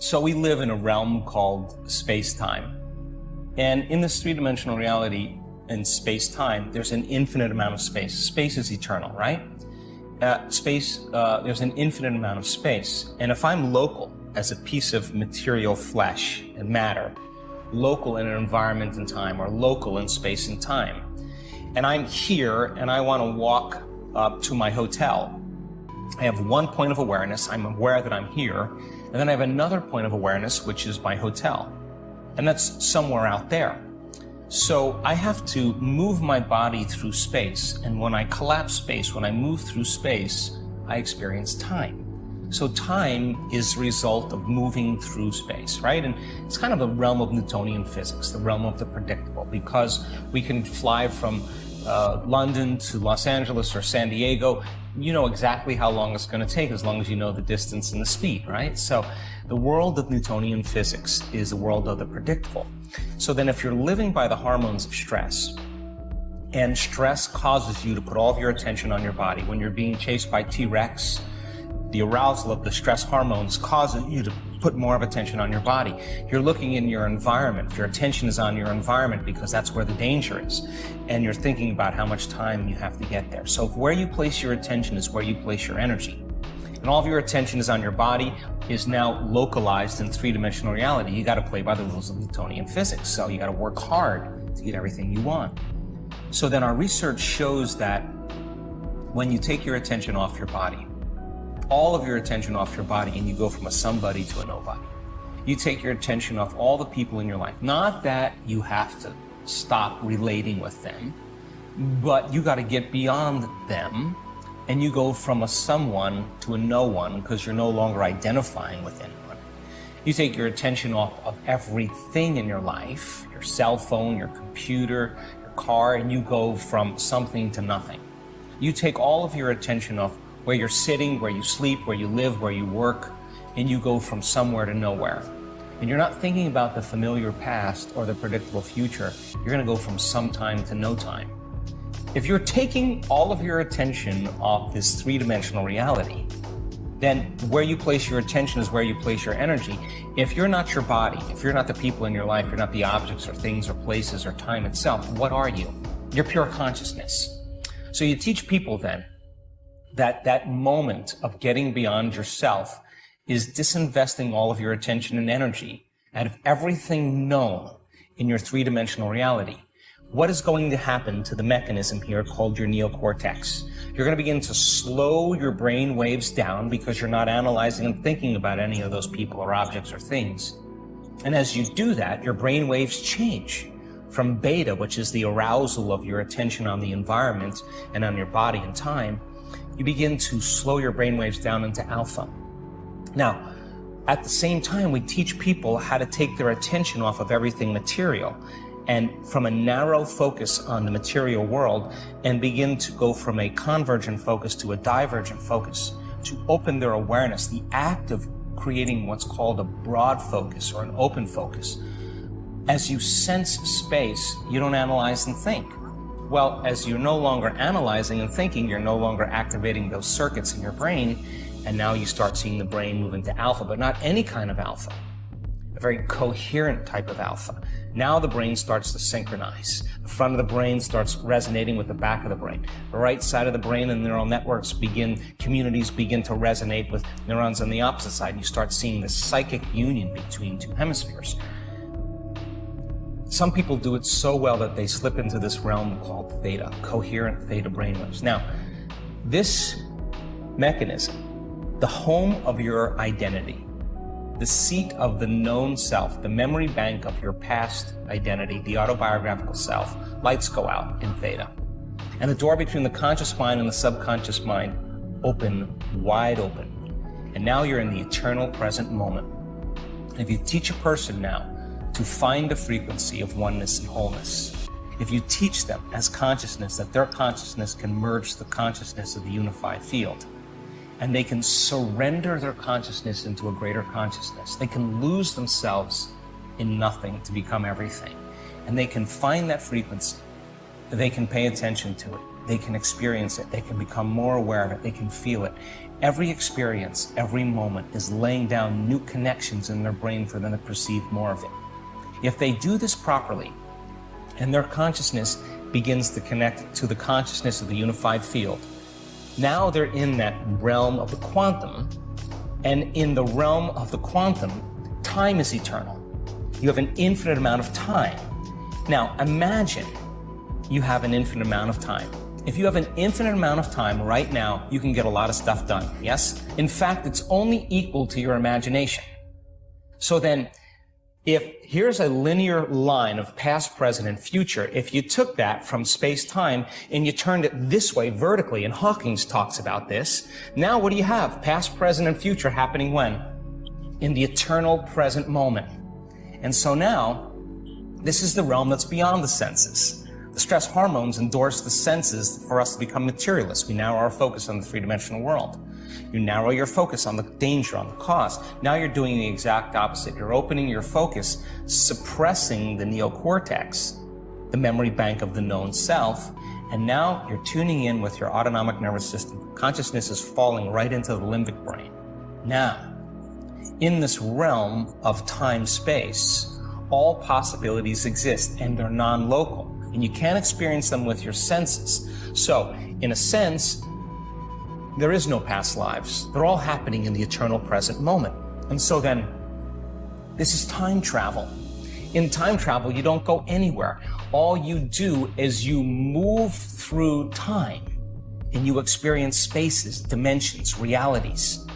So we live in a realm called space-time. And in this three-dimensional reality in space-time, there's an infinite amount of space. Space is eternal, right? There's an infinite amount of space. And if I'm local as a piece of material flesh and matter, local in an environment and time, or local in space and time, and I'm here and I want to walk up to my hotel, I have one point of awareness. I'm aware that I'm here. And then I have another point of awareness, which is my hotel. And that's somewhere out there. So I have to move my body through space. And when I collapse space, when I move through space, I experience time. So time is the result of moving through space, right? And it's kind of the realm of Newtonian physics, the realm of the predictable, because we can fly from London to Los Angeles or San Diego. You know exactly how long it's going to take as long as you know the distance and the speed, right? So the world of Newtonian physics is the world of the predictable. So then if you're living by the hormones of stress, and stress causes you to put all of your attention on your body, when you're being chased by T-Rex, the arousal of the stress hormones causes you to put more of attention on your body. You're looking in your environment. Your attention is on your environment because that's where the danger is. And you're thinking about how much time you have to get there. So where you place your attention is where you place your energy. And all of your attention is on your body, is now localized in three-dimensional reality. You got to play by the rules of Newtonian physics. So you got to work hard to get everything you want. So then our research shows that when you take your attention off your body, all of your attention off your body, and you go from a somebody to a nobody. You take your attention off all the people in your life. Not that you have to stop relating with them, but you got to get beyond them, and you go from a someone to a no one because you're no longer identifying with anyone. You take your attention off of everything in your life, your cell phone, your computer, your car, and you go from something to nothing. You take all of your attention off where you're sitting, where you sleep, where you live, where you work, and you go from somewhere to nowhere. And you're not thinking about the familiar past or the predictable future. You're going to go from some time to no time. If you're taking all of your attention off this three-dimensional reality, then where you place your attention is where you place your energy. If you're not your body, if you're not the people in your life, you're not the objects or things or places or time itself, what are you? You're pure consciousness. So you teach people then that moment of getting beyond yourself is disinvesting all of your attention and energy out of everything known in your three-dimensional reality. What is going to happen to the mechanism here called your neocortex? You're going to begin to slow your brain waves down because you're not analyzing and thinking about any of those people or objects or things. And as you do that, your brain waves change from beta, which is the arousal of your attention on the environment and on your body and time. You begin to slow your brainwaves down into alpha. Now, at the same time, we teach people how to take their attention off of everything material and from a narrow focus on the material world and begin to go from a convergent focus to a divergent focus, to open their awareness, the act of creating what's called a broad focus or an open focus. As you sense space, you don't analyze and think. Well, as you're no longer analyzing and thinking, you're no longer activating those circuits in your brain, and now you start seeing the brain move into alpha, but not any kind of alpha, a very coherent type of alpha. Now the brain starts to synchronize. The front of the brain starts resonating with the back of the brain. The right side of the brain and neural networks communities begin to resonate with neurons on the opposite side, and you start seeing this psychic union between two hemispheres. Some people do it so well that they slip into this realm called theta, coherent theta brainwaves. Now, this mechanism, the home of your identity, the seat of the known self, the memory bank of your past identity, the autobiographical self, lights go out in theta. And the door between the conscious mind and the subconscious mind open, wide open. And now you're in the eternal present moment. If you teach a person now to find the frequency of oneness and wholeness, if you teach them as consciousness that their consciousness can merge the consciousness of the unified field, and they can surrender their consciousness into a greater consciousness, they can lose themselves in nothing to become everything, and they can find that frequency, they can pay attention to it, they can experience it, they can become more aware of it, they can feel it. Every experience, every moment is laying down new connections in their brain for them to perceive more of it. If they do this properly, and their consciousness begins to connect to the consciousness of the unified field, now they're in that realm of the quantum, and in the realm of the quantum, time is eternal. You have an infinite amount of time. Now, imagine you have an infinite amount of time. If you have an infinite amount of time right now, you can get a lot of stuff done, yes? In fact, it's only equal to your imagination. So then, if here's a linear line of past, present, and future, if you took that from space-time and you turned it this way vertically, and Hawking talks about this, now what do you have? Past, present, and future happening when? In the eternal present moment. And so now, this is the realm that's beyond the senses. The stress hormones endorse the senses for us to become materialists. We narrow our focus on the three-dimensional world. You narrow your focus on the danger, on the cause. Now you're doing the exact opposite. You're opening your focus, suppressing the neocortex, the memory bank of the known self, and now you're tuning in with your autonomic nervous system. Consciousness is falling right into the limbic brain. Now, in this realm of time-space, all possibilities exist, and they're non-local. And you can't experience them with your senses. So, in a sense, there is no past lives. They're all happening in the eternal present moment. And so then, this is time travel. In time travel, you don't go anywhere. All you do is you move through time, and you experience spaces, dimensions, realities.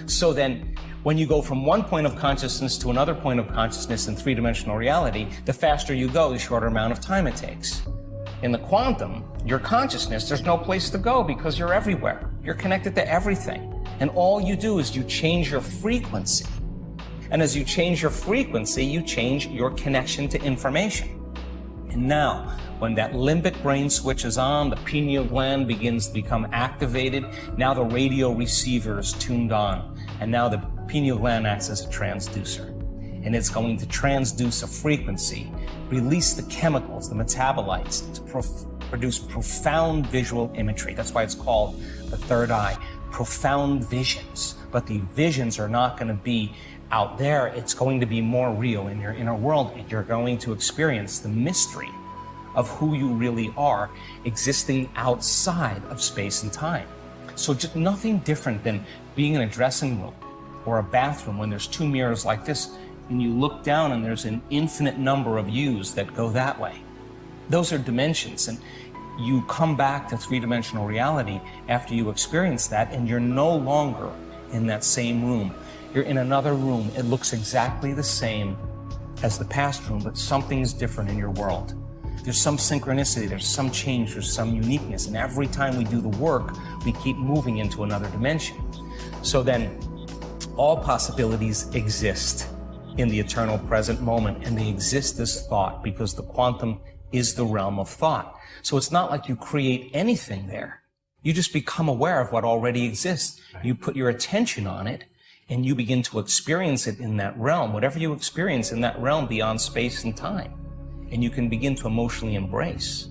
So then, when you go from one point of consciousness to another point of consciousness in three-dimensional reality, the faster you go, the shorter amount of time it takes. In the quantum, your consciousness, there's no place to go because you're everywhere. You're connected to everything. And all you do is you change your frequency. And as you change your frequency, you change your connection to information. And now, when that limbic brain switches on, the pineal gland begins to become activated. Now the radio receiver is tuned on. And now the pineal gland acts as a transducer. And it's going to transduce a frequency, release the chemicals, the metabolites, to produce profound visual imagery. That's why it's called the third eye, profound visions. But the visions are not going to be out there. It's going to be more real in your inner world, and you're going to experience the mystery of who you really are existing outside of space and time. So just nothing different than being in a dressing room or a bathroom when there's two mirrors like this, and you look down and there's an infinite number of yous that go that way. Those are dimensions, and you come back to three-dimensional reality after you experience that, and you're no longer in that same room. You're in another room. It looks exactly the same as the past room, but something's different in your world. There's some synchronicity, there's some change, there's some uniqueness, and every time we do the work, we keep moving into another dimension. So then, all possibilities exist in the eternal present moment, and they exist as thought because the quantum is the realm of thought. So it's not like you create anything there. You just become aware of what already exists. You put your attention on it, and you begin to experience it in that realm, whatever you experience in that realm beyond space and time. And you can begin to emotionally embrace.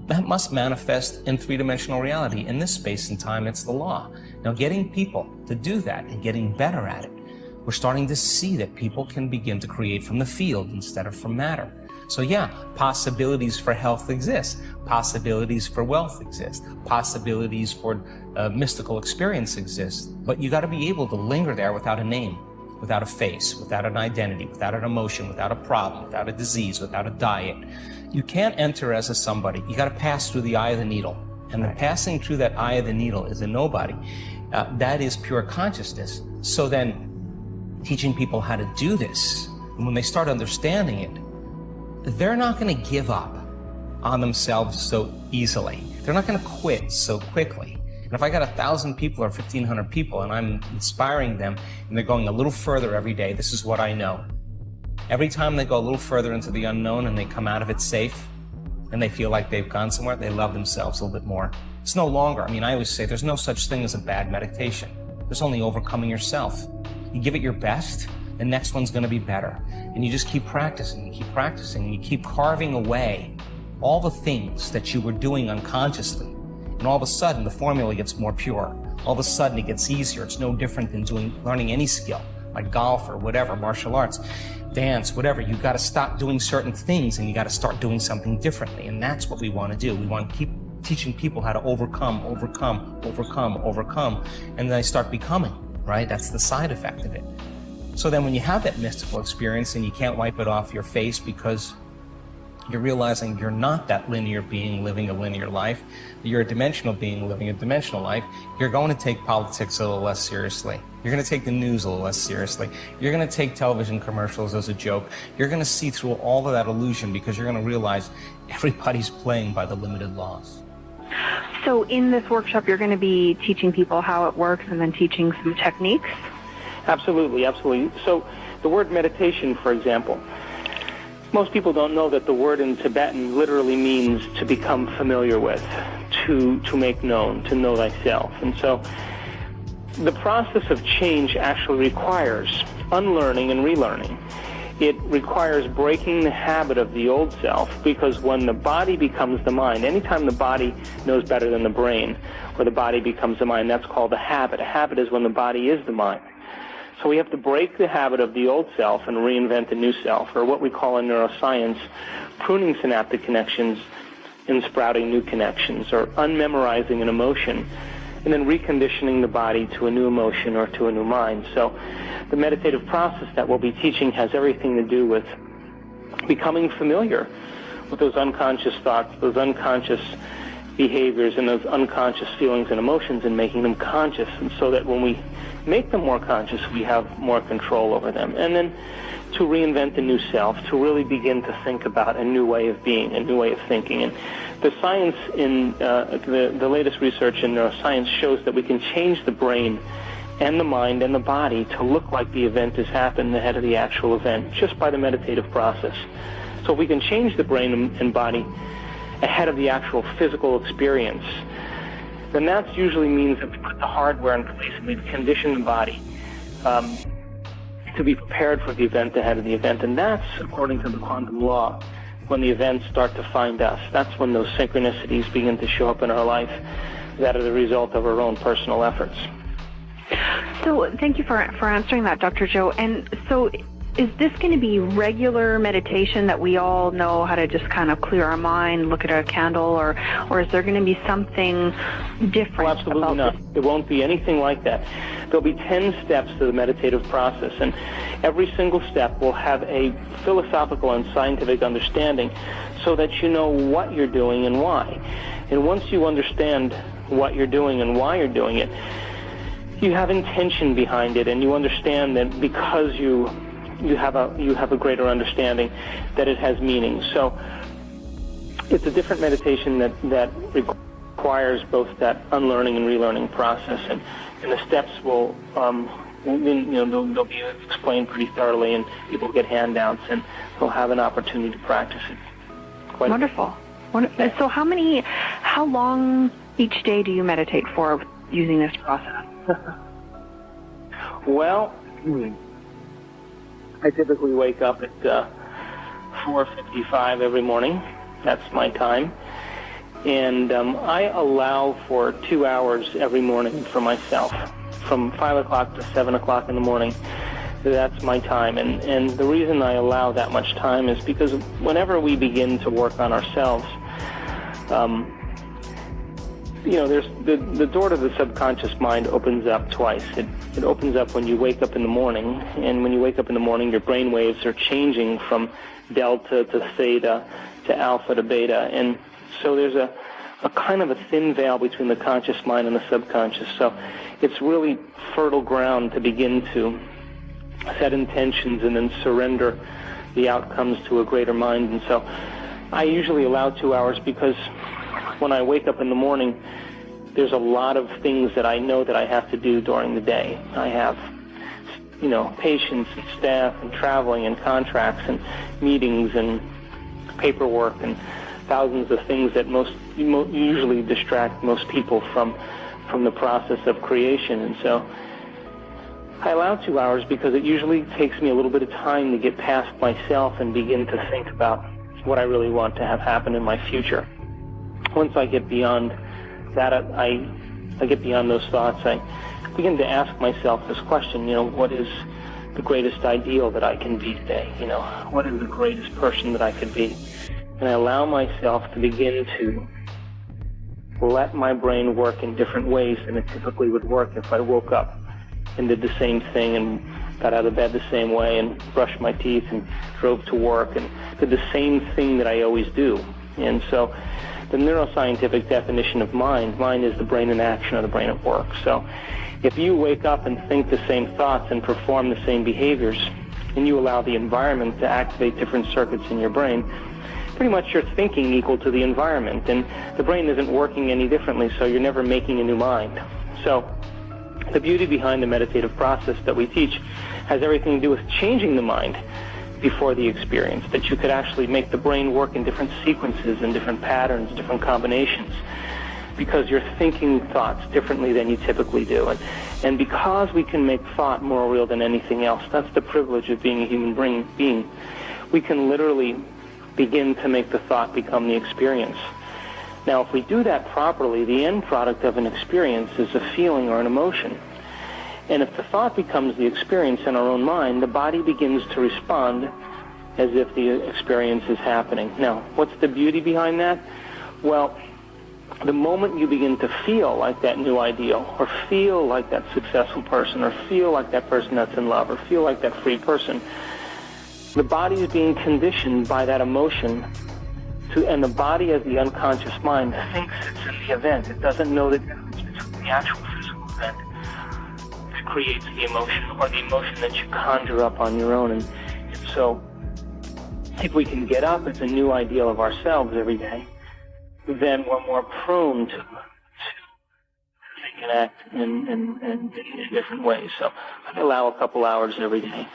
That must manifest in three-dimensional reality. In this space and time, it's the law. Now, getting people to do that and getting better at it, we're starting to see that people can begin to create from the field instead of from matter. So yeah, possibilities for health exist. Possibilities for wealth exist. Possibilities for mystical experience exist. But you got to be able to linger there without a name, without a face, without an identity, without an emotion, without a problem, without a disease, without a diet. You can't enter as a somebody. You got to pass through the eye of the needle. And then passing through that eye of the needle is a nobody. That is pure consciousness. So then, teaching people how to do this, and when they start understanding it, they're not going to give up on themselves so easily. They're not going to quit so quickly. And if I got 1,000 people or 1,500 people and I'm inspiring them and they're going a little further every day, this is what I know. Every time they go a little further into the unknown and they come out of it safe and they feel like they've gone somewhere, they love themselves a little bit more. It's no longer, I always say there's no such thing as a bad meditation. There's only overcoming yourself. You give it your best, the next one's going to be better. And you just keep practicing, and you keep carving away all the things that you were doing unconsciously And all of a sudden, the formula gets more pure. All of a sudden, it gets easier. It's no different than learning any skill, like golf or whatever, martial arts, dance, whatever. You've got to stop doing certain things and you got to start doing something differently. And that's what we want to do. We want to keep teaching people how to overcome, and then they start becoming, right? That's the side effect of it. So then when you have that mystical experience and you can't wipe it off your face because you're realizing you're not that linear being living a linear life, you're a dimensional being living a dimensional life, you're going to take politics a little less seriously. You're going to take the news a little less seriously. You're going to take television commercials as a joke. You're going to see through all of that illusion because you're going to realize everybody's playing by the limited laws. So in this workshop, you're going to be teaching people how it works and then teaching some techniques? Absolutely, absolutely. So the word meditation, for example, most people don't know that the word in Tibetan literally means to become familiar with, to make known, to know thyself. And so the process of change actually requires unlearning and relearning. It requires breaking the habit of the old self, because when the body becomes the mind, anytime the body knows better than the brain, or the body becomes the mind, that's called a habit. A habit is when the body is the mind. So we have to break the habit of the old self and reinvent a new self, or what we call in neuroscience, pruning synaptic connections and sprouting new connections, or unmemorizing an emotion, and then reconditioning the body to a new emotion or to a new mind. So the meditative process that we'll be teaching has everything to do with becoming familiar with those unconscious thoughts, those unconscious behaviors, and those unconscious feelings and emotions, and making them conscious, and so that when we make them more conscious, we have more control over them. And then to reinvent a new self, to really begin to think about a new way of being, a new way of thinking. And the science in the latest research in neuroscience shows that we can change the brain and the mind and the body to look like the event has happened ahead of the actual event, just by the meditative process. So if we can change the brain and body ahead of the actual physical experience, then that usually means that we put the hardware in place and we've conditioned the body to be prepared for the event ahead of the event. And that's, according to the quantum law, when the events start to find us. That's when those synchronicities begin to show up in our life that are the result of our own personal efforts. So thank you for answering that, Dr. Joe. And so is this going to be regular meditation that we all know how to just kind of clear our mind, look at a candle, or is there going to be something different? Well, absolutely not. It won't be anything like that. There'll be 10 steps to the meditative process, and every single step will have a philosophical and scientific understanding so that you know what you're doing and why. And once you understand what you're doing and why you're doing it, you have intention behind it, and you understand that because you have a greater understanding that it has meaning. So it's a different meditation that requires both that unlearning and relearning process, and the steps will they'll be explained pretty thoroughly, and people get handouts and they'll have an opportunity to practice it. Wonderful. So how long each day do you meditate for using this process? Well, I typically wake up at 4:55 every morning. That's my time. And I allow for 2 hours every morning for myself, from 5 o'clock to 7 o'clock in the morning. That's my time. And the reason I allow that much time is because whenever we begin to work on ourselves, there's the door to the subconscious mind opens up twice. It opens up when you wake up in the morning, and when you wake up in the morning, your brain waves are changing from delta to theta to alpha to beta, and so there's a kind of a thin veil between the conscious mind and the subconscious. So it's really fertile ground to begin to set intentions and then surrender the outcomes to a greater mind. And so I usually allow 2 hours because when I wake up in the morning, there's a lot of things that I know that I have to do during the day. I have, patients and staff and traveling and contracts and meetings and paperwork and thousands of things that usually distract most people from the process of creation. And so I allow 2 hours because it usually takes me a little bit of time to get past myself and begin to think about what I really want to have happen in my future. Once I get beyond with that, I get beyond those thoughts. I begin to ask myself this question, what is the greatest ideal that I can be today? What is the greatest person that I could be? And I allow myself to begin to let my brain work in different ways than it typically would work if I woke up and did the same thing and got out of bed the same way and brushed my teeth and drove to work and did the same thing that I always do. And so the neuroscientific definition of mind is the brain in action or the brain at work. So if you wake up and think the same thoughts and perform the same behaviors, and you allow the environment to activate different circuits in your brain, pretty much you're thinking equal to the environment, and the brain isn't working any differently, so you're never making a new mind. So the beauty behind the meditative process that we teach has everything to do with changing the mind before the experience, that you could actually make the brain work in different sequences and different patterns, different combinations, because you're thinking thoughts differently than you typically do. And because we can make thought more real than anything else, that's the privilege of being a human being. We can literally begin to make the thought become the experience. Now, if we do that properly, the end product of an experience is a feeling or an emotion. And if the thought becomes the experience in our own mind, the body begins to respond as if the experience is happening. Now, what's the beauty behind that? Well, the moment you begin to feel like that new ideal, or feel like that successful person, or feel like that person that's in love, or feel like that free person, the body is being conditioned by that emotion and the body, as the unconscious mind, thinks it's in the event. It doesn't know the difference between the actual physical event that creates the emotion or the emotion that you conjure up on your own. And so if we can get up as a new ideal of ourselves every day, then we're more prone to think and act in different ways. So I allow a couple hours every day.